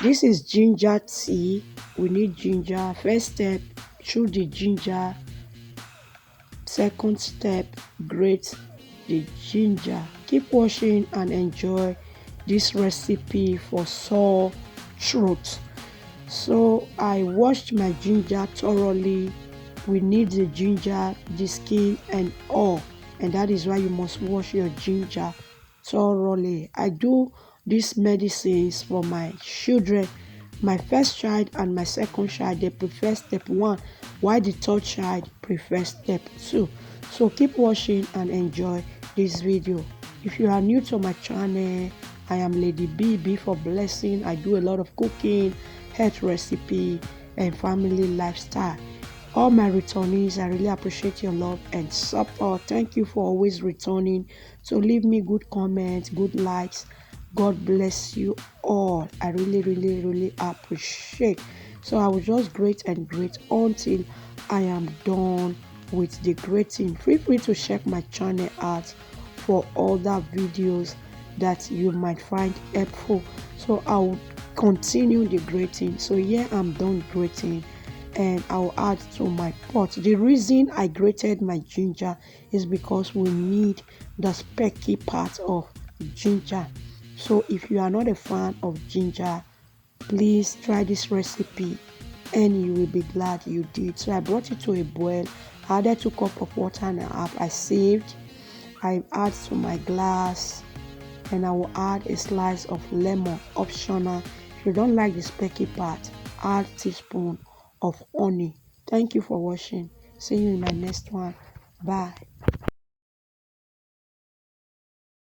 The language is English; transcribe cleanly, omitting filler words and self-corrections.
This is ginger tea. We need ginger. First step, chew the ginger. Second step, grate the ginger. Keep washing and enjoy this recipe for sore throat. So I washed my ginger thoroughly. We need the ginger, the skin and all, and that is why you must wash your ginger thoroughly. I do these medicines for my children. My first child and my second child, they prefer step 1, while the third child prefers step 2. So keep watching and enjoy this video. If you are new to my channel, I am Lady B for Blessing. I do a lot of cooking, health recipe and family lifestyle. All my returnees, I really appreciate your love and support. Thank you for always returning. So leave me good comments, good likes. God bless you all. I really appreciate. So I will just grate and grate until I am done with the grating. Feel free to check my channel out for other videos that you might find helpful. So I will continue the grating. So here I'm done grating and I'll add to my pot. The reason I grated my ginger is because we need the specky part of ginger. So if you are not a fan of ginger, please try this recipe and you will be glad you did. So I brought it to a boil. I added 2 cups of water and a half. I saved. I add to my glass and I will add a slice of lemon, optional. If you don't like the specky part, add teaspoon of honey. Thank you for watching. See you in my next one. Bye.